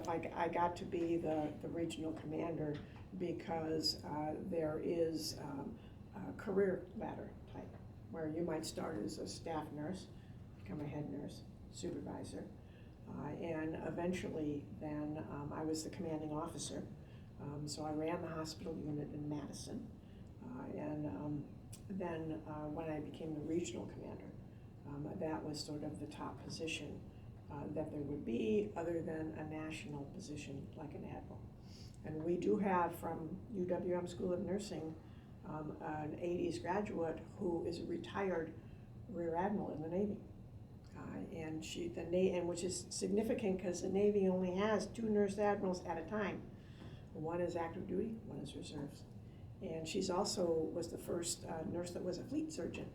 I got to be the regional commander because there is a career ladder type, where you might start as a staff nurse, become a head nurse, supervisor, and eventually then I was the commanding officer. So I ran the hospital unit in Madison, and then when I became the regional commander, that was sort of the top position that there would be, other than a national position like an admiral. And we do have from UWM School of Nursing an 80s graduate who is a retired rear admiral in the Navy. And which is significant because the Navy only has 2 nurse admirals at a time. One is active duty, one is reserves. And she's also was the first nurse that was a fleet surgeon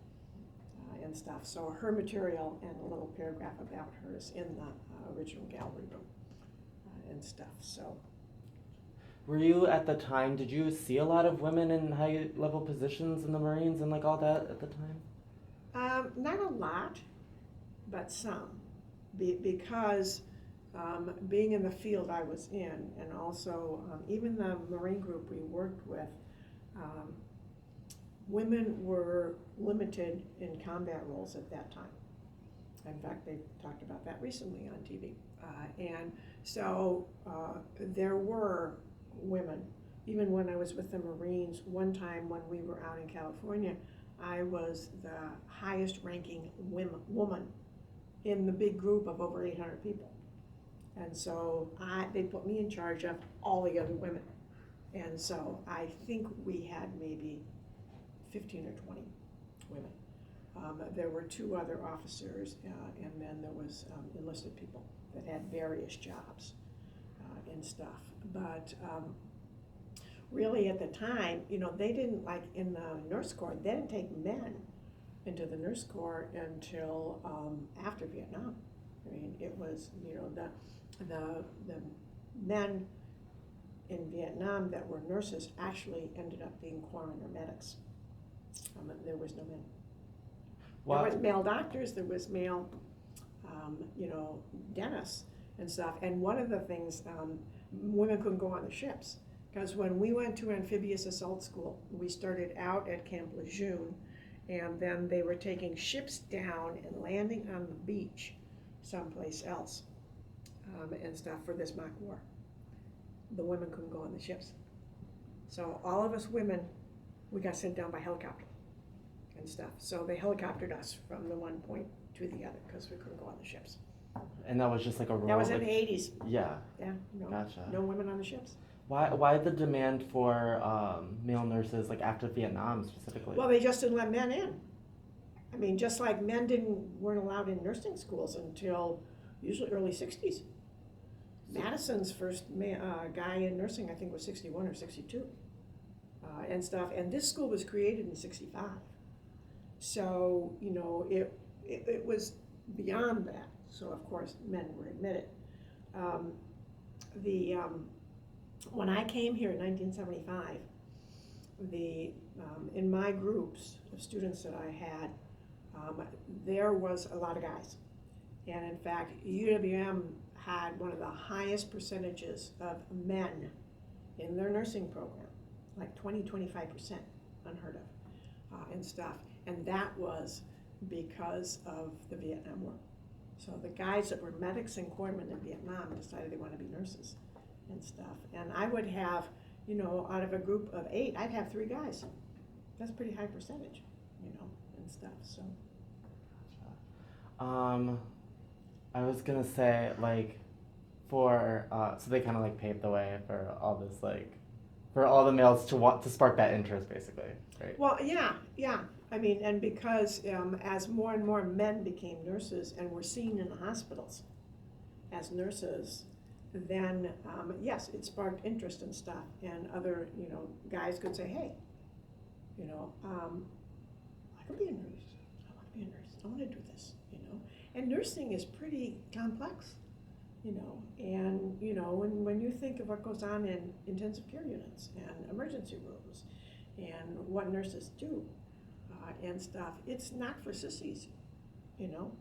and stuff. So her material and a little paragraph about her is in the original gallery room and stuff. So. Were you at the time, did you see a lot of women in high level positions in the Marines and like all that at the time? Not a lot, but some. Because being in the field I was in, and also even the Marine group we worked with, women were limited in combat roles at that time. In fact, they talked about that recently on TV. And so there were women, even when I was with the Marines. One time when we were out in California, I was the highest ranking woman in the big group of over 800 people. And so they put me in charge of all the other women. And so I think we had maybe 15 or 20 women. There were 2 other officers, and then there was enlisted people that had various jobs and stuff. But really at the time, they didn't, like in the nurse corps, they didn't take men into the nurse corps until after Vietnam. I mean, it was, the men in Vietnam that were nurses actually ended up being corpsman or medics. There was no men. Wow. There was male doctors, there was male, dentists and stuff. And one of the things, women couldn't go on the ships. Because when we went to amphibious assault school, we started out at Camp Lejeune, and then they were taking ships down and landing on the beach someplace else and stuff for this mock war. The women couldn't go on the ships. So all of us women, we got sent down by helicopter and stuff. So they helicoptered us from the one point to the other because we couldn't go on the ships. And that was just like a role? That was in the 80s. Yeah. Yeah, no, gotcha. No women on the ships. Why the demand for male nurses, like after Vietnam specifically? Well, they just didn't let men in. I mean, just like men weren't allowed in nursing schools until usually early 60s. Madison's first guy in nursing, I think, was 61 or 62 and stuff. And this school was created in 65. So, it was beyond that. So, of course, men were admitted. When I came here in 1975, in my groups of students that I had, there was a lot of guys. And in fact, UWM had one of the highest percentages of men in their nursing program, like 20-25%, unheard of, and stuff. And that was because of the Vietnam War. So the guys that were medics and corpsmen in Vietnam decided they wanted to be nurses and stuff. And I would have, out of a group of 8, I'd have 3 guys. That's a pretty high percentage, and stuff, so. I was gonna say, like, so they kind of like paved the way for all this, like, for all the males to want to spark that interest, basically, right? Well, yeah. I mean, and because as more and more men became nurses and were seen in the hospitals as nurses, then yes, it sparked interest and stuff. And other, guys could say, hey, I could be a nurse. I want to be a nurse. I want to do this, And nursing is pretty complex, and, when you think of what goes on in intensive care units and emergency rooms and what nurses do and stuff, it's not for sissies,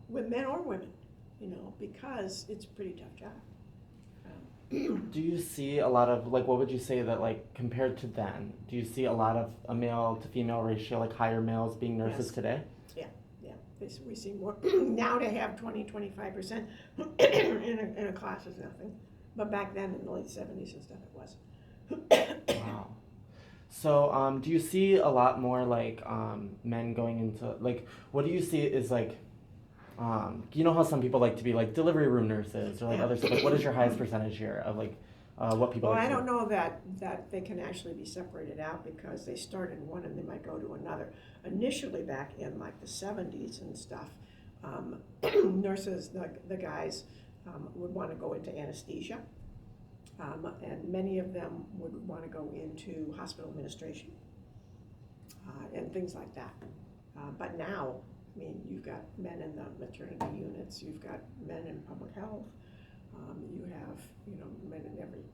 with men or women, because it's a pretty tough job. do you see a lot of, like, what would you say that, like, compared to then, do you see a lot of a male to female ratio, like higher males being nurses Yes. today? Yeah. We see more, now to have 20-25% in a class is nothing. But back then, in the late 70s and stuff, it was. Wow. So, do you see a lot more, like, men going into, like, what do you see is, like, you know how some people like to be, like, delivery room nurses or, like, Yeah. other stuff? Like, what is your highest percentage here of, like, what people Well, like I to don't do? know that they can actually be separated out because they start in one and they might go to another. Initially, back in like the 70s and stuff, nurses, the guys, would want to go into anesthesia, and many of them would want to go into hospital administration and things like that. But now, I mean, you've got men in the maternity units, you've got men in public health, you have, men in every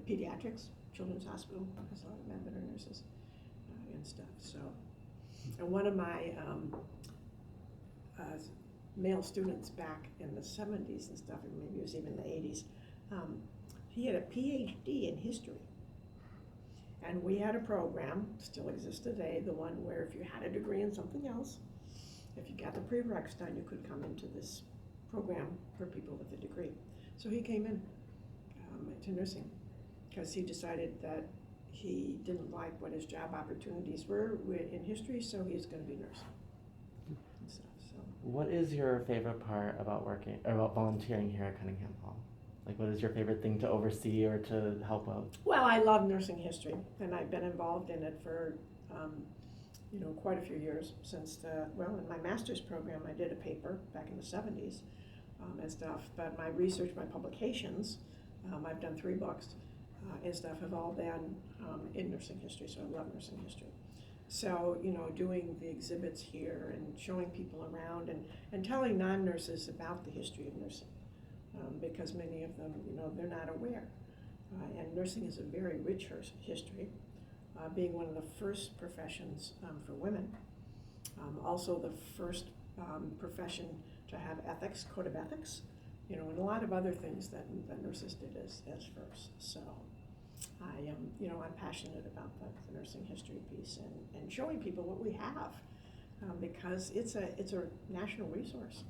pediatrics, children's hospital has a lot of men that are nurses and stuff. So, and one of my male students back in the 70s and stuff, and maybe it was even the 80s, he had a PhD in history. And we had a program, still exists today, the one where if you had a degree in something else, if you got the prereqs done, you could come into this program for people with a degree. So he came in to nursing because he decided that he didn't like what his job opportunities were in history, so he's going to be nursing and stuff. So. What is your favorite part about working, or about volunteering here at Cunningham Hall? Like, what is your favorite thing to oversee or to help out? Well, I love nursing history, and I've been involved in it for, quite a few years since in my master's program, I did a paper back in the 70s and stuff, but my research, my publications, I've done 3 books and stuff, have all been in nursing history, so I love nursing history. So, doing the exhibits here and showing people around and telling non-nurses about the history of nursing. Because many of them, they're not aware. And nursing is a very rich history, being one of the first professions for women. Also the first profession to have ethics, code of ethics, and a lot of other things that nurses did as first. So I am, I'm passionate about the nursing history piece and showing people what we have, because it's a national resource,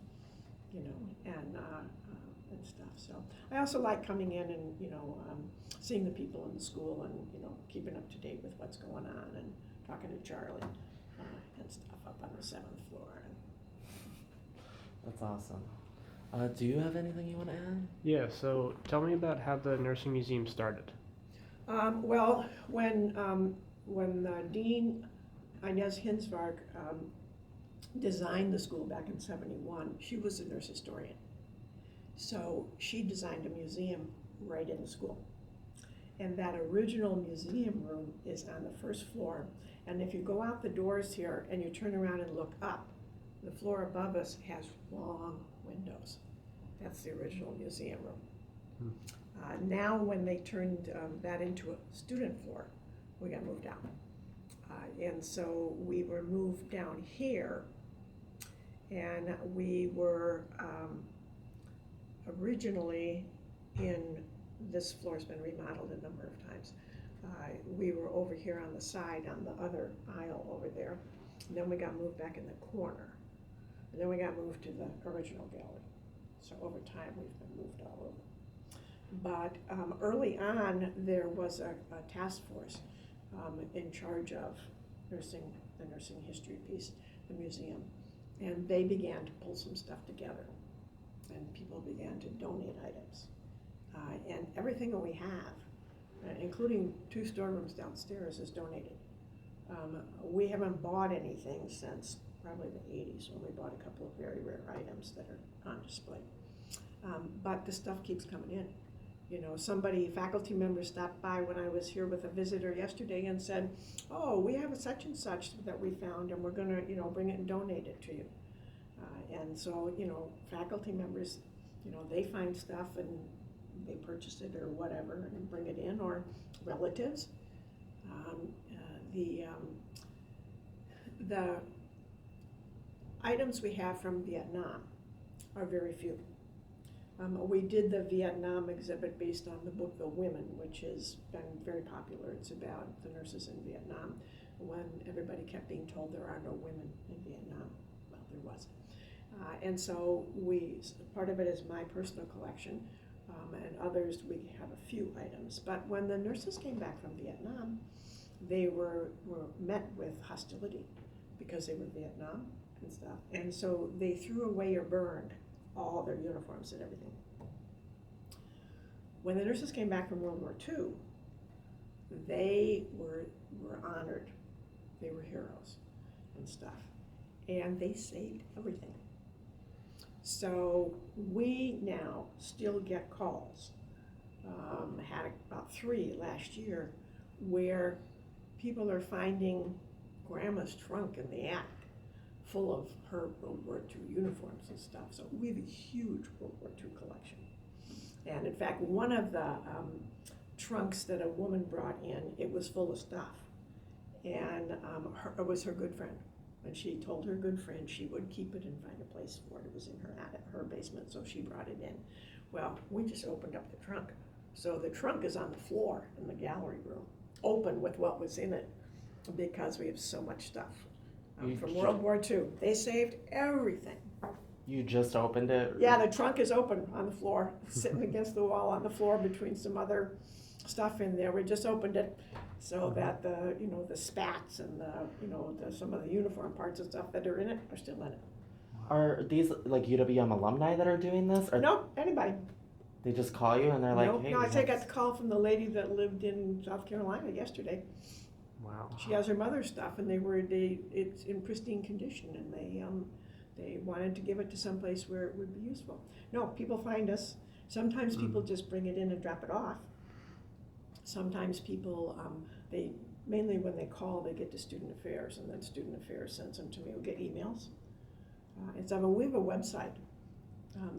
and stuff. So I also like coming in and seeing the people in the school and keeping up to date with what's going on and talking to Charlie and stuff up on the 7th floor. That's awesome. Do you have anything you want to add? Yeah, so tell me about how the Nursing Museum started. Well, when Dean Inez Hinsvark designed the school back in '71, she was a nurse historian. So she designed a museum right in the school. And that original museum room is on the 1st floor. And if you go out the doors here and you turn around and look up, the floor above us has long windows. That's the original museum room. Now when they turned that into a student floor, we got moved out. And so we were moved down here, and we were originally this floor's been remodeled a number of times. We were over here on the side, on the other aisle over there. And then we got moved back in the corner. And then we got moved to the original gallery. So over time, we've been moved all over. But early on, there was a task force in charge of the nursing history piece, the museum. And they began to pull some stuff together. And people began to donate items. And everything that we have, including 2 storerooms downstairs, is donated. We haven't bought anything since probably the 80s, when we bought a couple of very rare items that are on display. But the stuff keeps coming in. Faculty members stopped by when I was here with a visitor yesterday and said, "Oh, we have a such and such that we found, and we're going to, bring it and donate it to you." And so, faculty members, they find stuff and they purchase it or whatever and bring it in, or relatives. The items we have from Vietnam are very few. We did the Vietnam exhibit based on the book The Women, which has been very popular. It's about the nurses in Vietnam when everybody kept being told there are no women in Vietnam. Well, there was. And so part of it is my personal collection, and others we have a few items. But when the nurses came back from Vietnam, they were met with hostility because they were in Vietnam and stuff. And so they threw away or burned all their uniforms and everything. When the nurses came back from World War II, they were honored. They were heroes and stuff. And they saved everything. So we now still get calls. Had about 3 last year where people are finding grandma's trunk in the attic full of her World War II uniforms and stuff. So we have a huge World War II collection. And in fact, one of the trunks that a woman brought in, it was full of stuff. And it was her good friend. And she told her good friend she would keep it and find a place for it. It was in her attic, her basement, so she brought it in. Well, we just opened up the trunk. So the trunk is on the floor in the gallery room, open with what was in it, because we have so much stuff from World War II. They saved everything. You just opened it? Yeah, the trunk is open on the floor, sitting against the wall on the floor between some other stuff in there. We just opened it so that the spats and some of the uniform parts and stuff that are in it are still in it. Are these like UWM alumni that are doing this? Or No, anybody. They just call you and they're like, hey. No, I got the call from the lady that lived in South Carolina yesterday. Wow. She has her mother's stuff, and it's in pristine condition, and they wanted to give it to someplace where it would be useful. No, people find us. Sometimes people just bring it in and drop it off. Sometimes people, mainly when they call, they get to Student Affairs, and then Student Affairs sends them to me. We'll get emails. And so we have a website.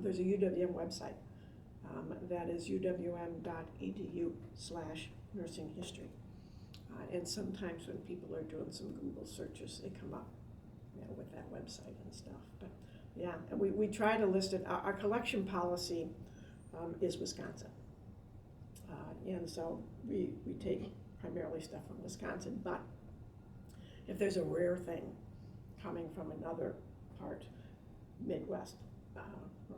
There's a UWM website that is uwm.edu/nursing history. And sometimes when people are doing some Google searches, they come up with that website and stuff. But yeah, and we try to list it. Our collection policy is Wisconsin. And so we take primarily stuff from Wisconsin, but if there's a rare thing coming from another part, Midwest, or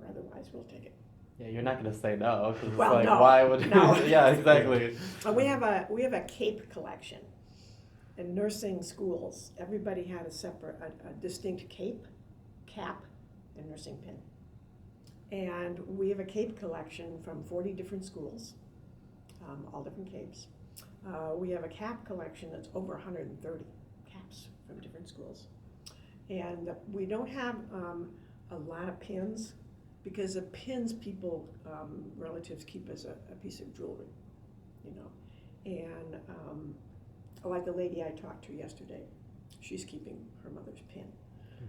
otherwise, we'll take it. Yeah, you're not gonna say no, because it's Well, like, no. why would? No. Yeah, exactly. We have a cape collection. In nursing schools, everybody had a distinct cape, cap, and nursing pin. And we have a cape collection from 40 different schools, all different capes. We have a cap collection that's over 130 caps from different schools. And we don't have a lot of pins, because the pins people, relatives keep as a piece of jewelry, And like the lady I talked to yesterday, she's keeping her mother's pin.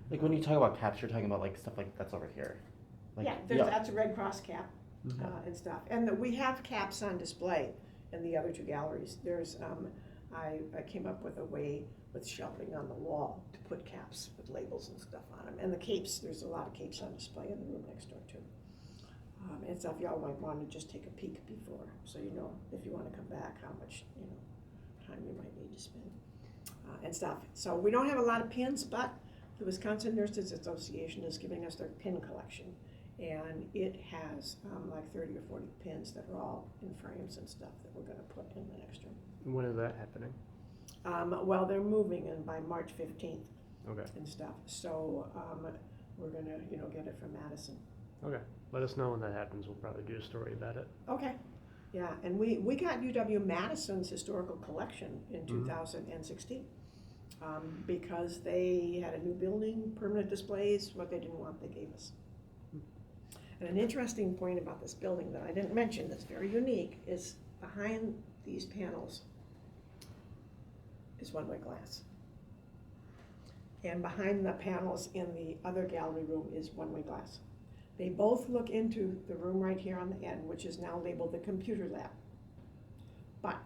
Like when you talk about caps, you're talking about like stuff like that's over here. Like, That's a Red Cross cap and stuff. And we have caps on display in the other 2 galleries. There's, I came up with a way with shelving on the wall to put caps with labels and stuff on them. And the capes, there's a lot of capes on display in the room next door too. And stuff, y'all might want to just take a peek before, so you know if you want to come back, how much time you might need to spend and stuff. So we don't have a lot of pins, but the Wisconsin Nurses Association is giving us their pin collection, and it has like 30 or 40 pins that are all in frames and stuff that we're going to put in the next room. When is that happening? Well, they're moving in by March 15th. Okay. And stuff. So we're going to get it from Madison. Okay. Let us know when that happens. We'll probably do a story about it. Okay. Yeah, and we got UW-Madison's historical collection in 2016 because they had a new building, permanent displays. What they didn't want, they gave us. And an interesting point about this building that I didn't mention that's very unique is behind these panels is one-way glass. And behind the panels in the other gallery room is one-way glass. They both look into the room right here on the end, which is now labeled the computer lab. But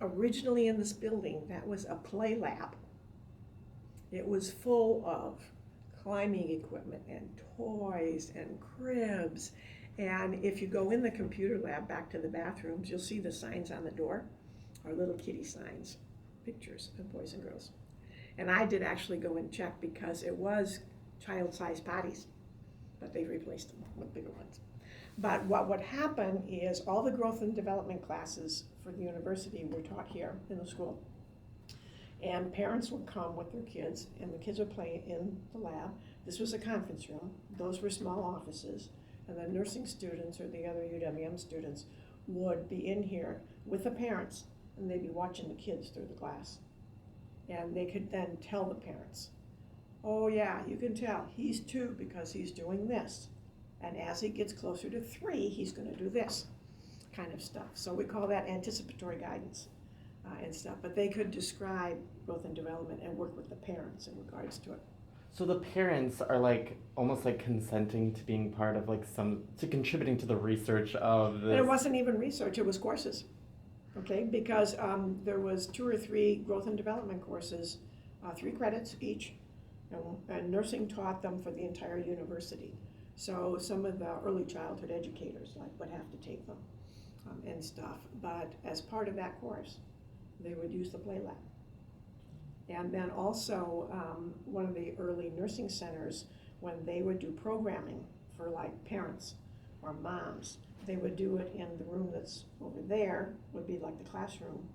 originally in this building, that was a play lab. It was full of climbing equipment and toys and cribs And if you go in the computer lab back to the bathrooms, you'll see the signs on the door are little kitty signs, pictures of boys and girls. And I did actually go and check because it was child-sized potties, but they've replaced them with bigger ones. But what would happen is all the growth and development classes for the university were taught here in the school. And parents would come with their kids, and the kids would play in the lab. This was a conference room. Those were small offices. And the nursing students or the other UWM students would be in here with the parents, and they'd be watching the kids through the glass. And they could then tell the parents, oh yeah, you can tell he's 2 because he's doing this. And as he gets closer to 3, he's gonna do this kind of stuff. So we call that anticipatory guidance and stuff. But they could describe growth and development and work with the parents in regards to it. So the parents are like almost like consenting to being part of like to contributing to the research of this. And it wasn't even research, it was courses, okay? Because there was 2 or 3 growth and development courses, 3 credits each, and nursing taught them for the entire university. So some of the early childhood educators would have to take them and stuff. But as part of that course, they would use the play lab. And then also, one of the early nursing centers, when they would do programming for like parents or moms, they would do it in the room that's over there, would be like the classroom.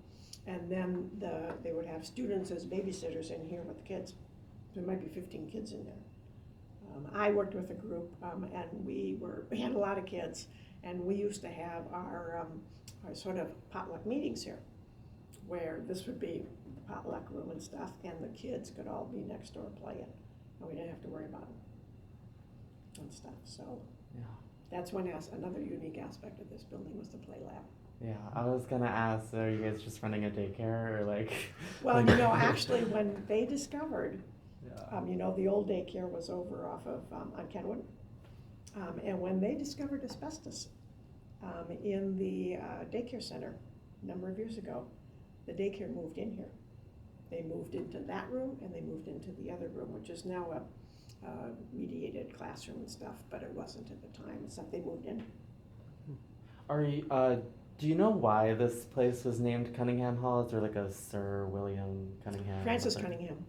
And then they would have students as babysitters in here with the kids. There might be 15 kids in there. I worked with a group, and we had a lot of kids, and we used to have our sort of potluck meetings here, where this would be potluck room and stuff, and the kids could all be next door playing, and we didn't have to worry about them and stuff. So yeah, that's another unique aspect of this building was the play lab. Yeah, I was gonna ask, are you guys just running a daycare or like? Well, like... actually, when they discovered, the old daycare was over off of on Kenwood, and when they discovered asbestos in the daycare center a number of years ago, the daycare moved in here. They moved into that room, and they moved into the other room, which is now a mediated classroom and stuff, but it wasn't at the time. It's they moved in. Are you, do you know why this place was named Cunningham Hall? Is there like a Sir William Cunningham? Francis Cunningham.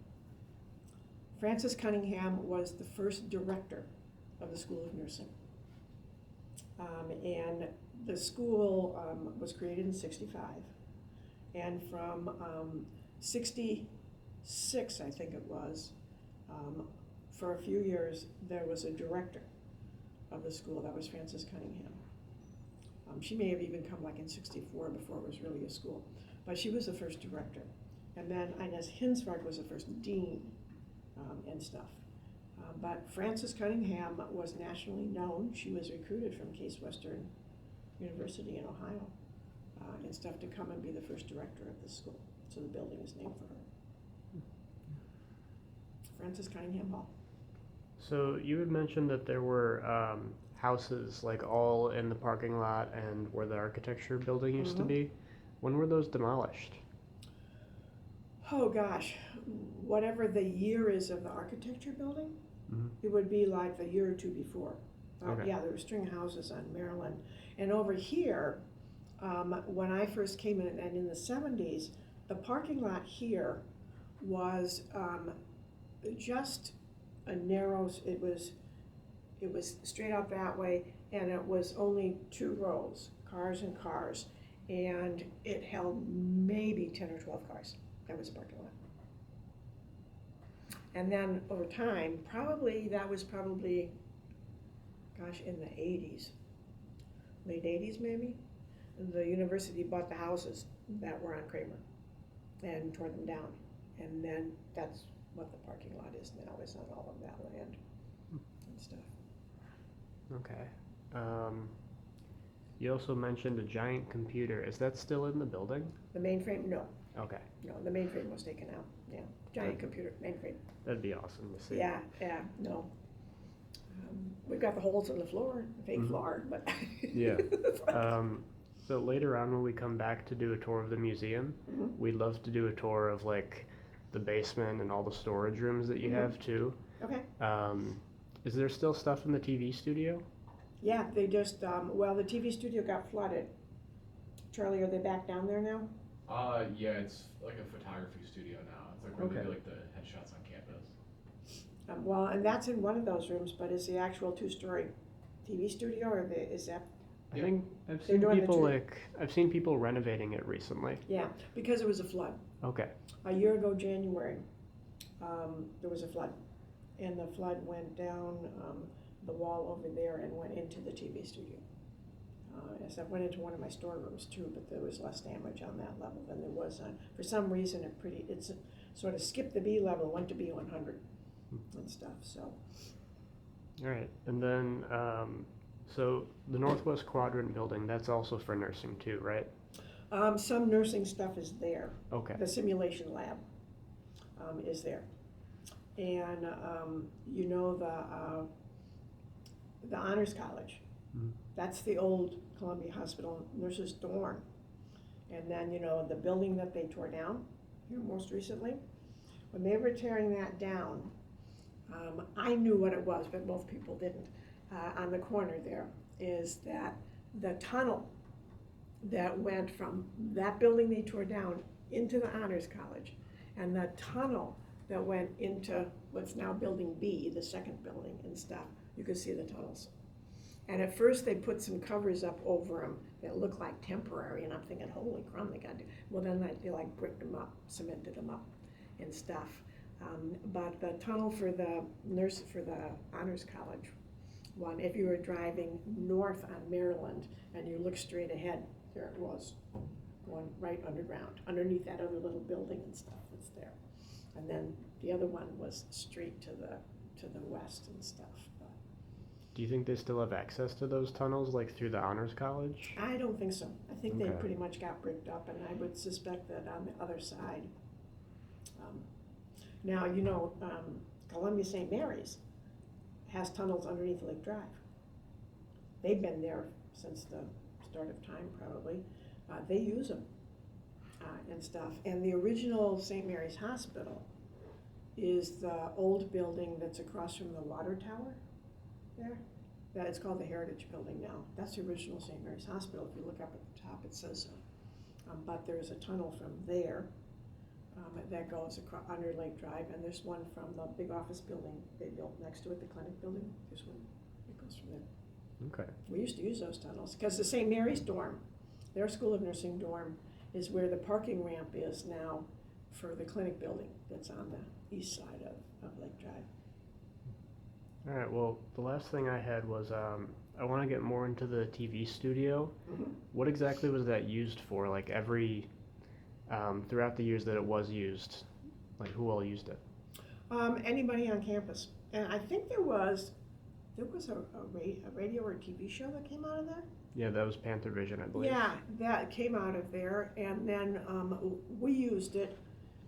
Francis Cunningham was the first director of the School of Nursing. And the school was created in '65. And from 66, I think it was, for a few years, there was a director of the school. That was Francis Cunningham. She may have even come like in '64 before it was really a school. But she was the first director. And then Inez Hinsmark was the first dean and stuff. But Frances Cunningham was nationally known. She was recruited from Case Western University in Ohio and stuff to come and be the first director of the school. So the building is named for her. Frances Cunningham Hall. So you had mentioned that there were houses like all in the parking lot and where the architecture building used to be. When were those demolished? Oh gosh, whatever the year is of the architecture building, it would be like the year or 2 before. Okay. Yeah, there were string houses on Maryland. And over here, when I first came in, and in the 70s, the parking lot here was just a narrow, it was straight out that way, and it was only 2 rows, cars and cars, and it held maybe 10 or 12 cars. That was a parking lot. And then over time, that was probably, gosh, in the 80s, late 80s maybe, the university bought the houses that were on Kramer and tore them down. And then that's what the parking lot is now, is on all of that land and stuff. Okay. You also mentioned a giant computer. Is that still in the building? The mainframe, no. Okay. No, the mainframe was taken out, yeah. Giant computer, mainframe. That'd be awesome to see. Yeah, no. We've got the holes in the floor, fake floor, but. Yeah. So later on when we come back to do a tour of the museum, we'd love to do a tour of like the basement and all the storage rooms that you have too. Okay. Is there still stuff in the TV studio? Yeah, they just, well, the TV studio got flooded. Charlie, are they back down there now? Yeah, it's like a photography studio now. It's like where they Okay. do like the headshots on campus. Well, and that's in one of those rooms, but is the actual two-story TV studio, or is that? I Yeah. think I've They're seen doing the people tree. I've seen people renovating it recently. Yeah, because it was a flood. Okay. A year ago, January, there was a flood, and the flood went down the wall over there and went into the TV studio. As it went into one of my storerooms too, but there was less damage on that level than there was on. For some reason, it's sort of skipped the B level, went to B100 and stuff. So All right. And then so the Northwest Quadrant building, that's also for nursing too, right? some nursing stuff is there. Okay. The simulation lab is there, and you know the Honors College. Mhm. That's the old Columbia Hospital nurses dorm, and then you know the building that they tore down here most recently. When they were tearing that down, I knew what it was, but most people didn't. On the corner there is that the tunnel that went from that building they tore down into the Honors College, and the tunnel that went into what's now Building B, the second building and stuff, you could see the tunnels. And at first they put some covers up over them that looked like temporary, and I'm thinking, holy crap, they got to. Well, then they like bricked them up, cemented them up and stuff. But the tunnel for the Honors College one, if you were driving north on Maryland and you look straight ahead, there it was, going right underground, underneath that other little building and stuff that's there. And then the other one was straight to the west and stuff. But Do you think they still have access to those tunnels, like through the Honors College? I don't think so. I think they Okay. pretty much got bricked up, and I would suspect that on the other side. Now, you know, Columbia St. Mary's has tunnels underneath Lake Drive. They've been there since the start of time, probably. They use them and stuff. And the original St. Mary's Hospital is the old building that's across from the water tower there. That it's called the Heritage Building now. That's the original St. Mary's Hospital. If you look up at the top, it says so. But there's a tunnel from there that goes across under Lake Drive, and there's one from the big office building they built next to it, the clinic building. There's one that goes from there. Okay. We used to use those tunnels because the St. Mary's dorm, their School of Nursing dorm, is where the parking ramp is now for the clinic building that's on the east side of Lake Drive. All right. Well, the last thing I had was I want to get more into the TV studio. Mm-hmm. What exactly was that used for? Like throughout the years that it was used, like who all used it? Anybody on campus, and I think there was a radio or TV show that came out of there. Yeah, that was Panther Vision, I believe. Yeah, that came out of there, and then we used it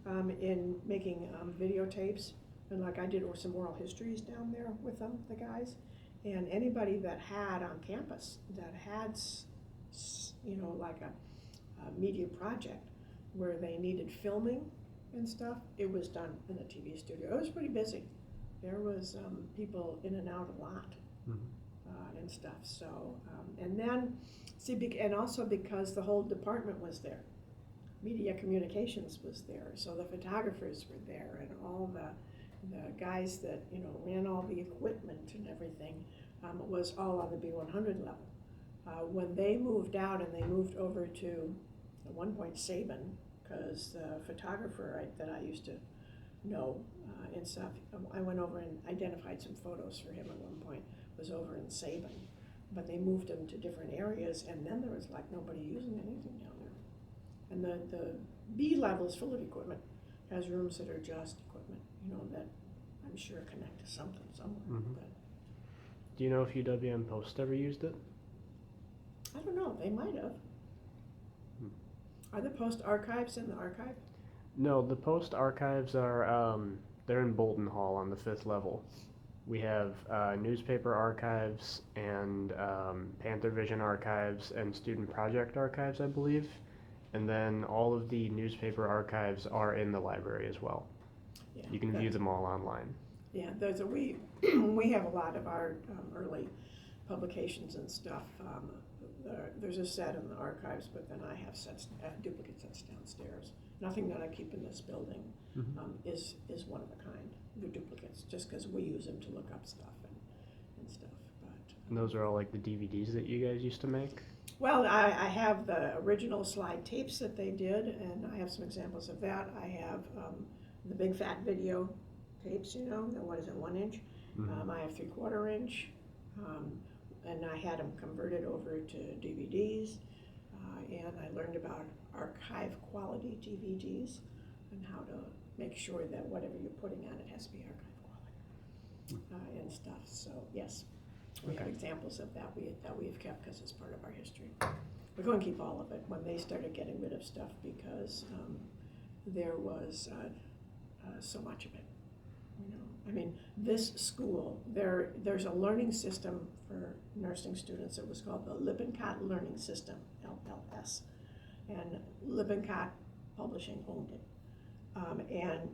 in making videotapes, and like I did some oral histories down there with them, the guys, and anybody that had on campus that had, you know, like a media project where they needed filming and stuff, it was done in the TV studio. It was pretty busy. There was people in and out a lot. Mm-hmm. And stuff. So, and then, and also because the whole department was there, media communications was there, so the photographers were there, and all the guys that you know ran all the equipment and everything was all on the B100 level. When they moved out and they moved over to at one point Sabin, because the photographer that I used to know and stuff, I went over and identified some photos for him at one point. Was over in Sabin, but they moved them to different areas, and then there was like nobody using anything down there. And the B level is full of equipment, has rooms that are just equipment, you know, that I'm sure connect to something somewhere. Mhm. But Do you know if UWM Post ever used it? I don't know, they might have. Are the Post archives in the archive? No, the Post archives are they're in Bolton Hall on the 5th level. We have newspaper archives and Panther Vision archives and student project archives, I believe. And then all of the newspaper archives are in the library as well. Yeah, You can view them all online. Yeah, we have a lot of our early publications and stuff. There's a set in the archives, but then I have sets, duplicate sets downstairs. Nothing that I keep in this building is one of a kind. The duplicates, just because we use them to look up stuff and stuff. But And those are all like the DVDs that you guys used to make? well, I have the original slide tapes that they did, and I have some examples of that. I have the big fat video tapes, you know, the, what is it, 1 inch? I have 3/4 inch, and I had them converted over to DVDs, and I learned about archive quality DVDs and how to make sure that whatever you're putting on it has to be archive quality and stuff. So yes, we have examples of that we've kept because it's part of our history. We're going to keep all of it when they started getting rid of stuff because there was so much of it. You know, I mean, this school, there's a learning system for nursing students. It was called the Lippincott Learning System, LLS, and Lippincott Publishing owned it. And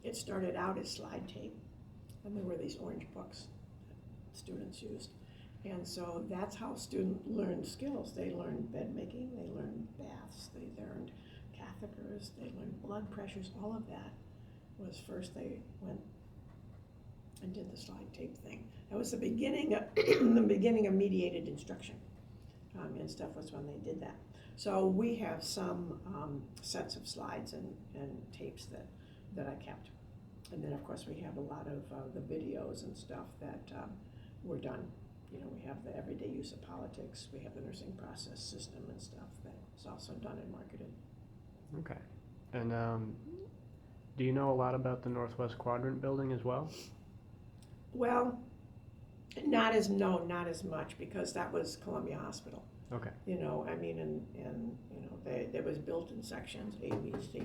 it started out as slide tape, and there were these orange books that students used. And so that's how students learned skills. They learned bed making, they learned baths, they learned catheters, they learned blood pressures, all of that was first they went and did the slide tape thing. That was the beginning of, the beginning of mediated instruction and stuff was when they did that. So we have some sets of slides and tapes that I kept. And then of course we have a lot of the videos and stuff that were done. You know, we have the everyday use of politics, we have the nursing process system and stuff that's also done and marketed. Okay. And do you know a lot about the Northwest Quadrant building as well? Well, not as much because that was Columbia Hospital. Okay. You know, I mean, and you know, it was built in sections, A, B, C,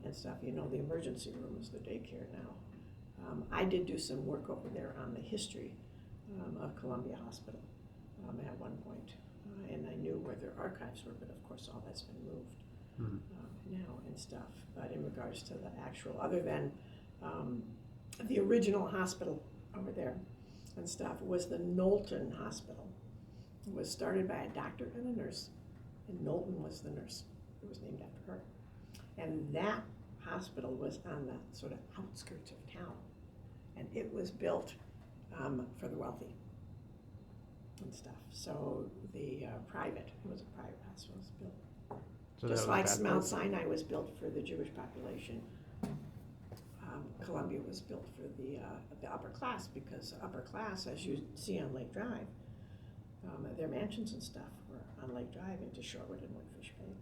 and stuff. You know, the emergency room is the daycare now. I did do some work over there on the history of Columbia Hospital at one point, and I knew where their archives were, but of course all that's been moved now and stuff. But in regards to the actual, other than the original hospital over there and stuff was the Knowlton Hospital. It was started by a doctor and a nurse, and Knowlton was the nurse. It was named after her. And that hospital was on the sort of outskirts of town, and it was built for the wealthy and stuff. So the it was a private hospital, it was built. So Just that like was Mount Sinai was built for the Jewish population, Columbia was built for the upper class, because the upper class, as you see on Lake Drive, their mansions and stuff were on Lake Drive into Shorewood and Whitefish Bay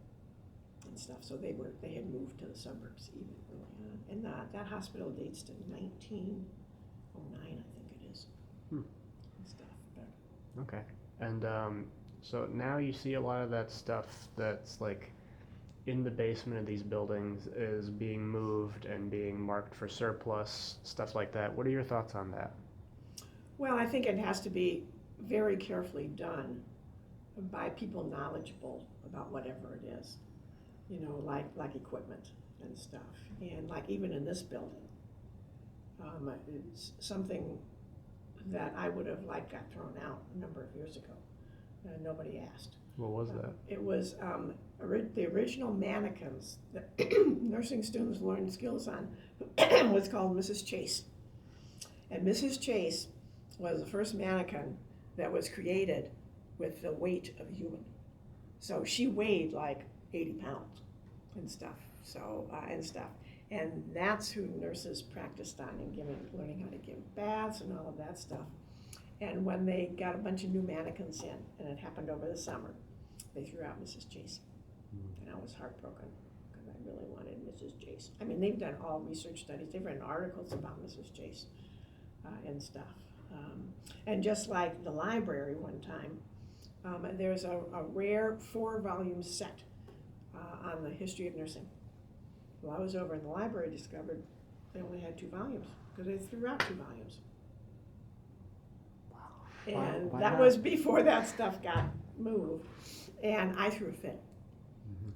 and stuff. So they had moved to the suburbs even early on. And that hospital dates to 1909, I think it is, and stuff. But Okay. And so now you see a lot of that stuff that's like in the basement of these buildings is being moved and being marked for surplus, stuff like that. What are your thoughts on that? well, I think it has to be very carefully done by people knowledgeable about whatever it is, you know, like equipment and stuff. And like even in this building, it's something that I would have liked got thrown out a number of years ago. Nobody asked. What was that? It was the original mannequins that nursing students learned skills on was called Mrs. Chase. And Mrs. Chase was the first mannequin that was created with the weight of a human. So she weighed like 80 pounds and stuff. And that's who nurses practiced on and learning how to give baths and all of that stuff. And when they got a bunch of new mannequins in, and it happened over the summer, they threw out Mrs. Chase. And I was heartbroken because I really wanted Mrs. Chase. I mean, they've done all research studies. They've written articles about Mrs. Chase and stuff. And just like the library one time, there's a rare 4-volume set on the history of nursing. Well, I was over in the library, discovered they only had 2 volumes because they threw out 2 volumes. And Why that not? was before that stuff got moved, and I threw a fit.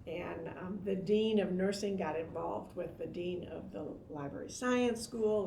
And the dean of nursing got involved with the dean of the library science school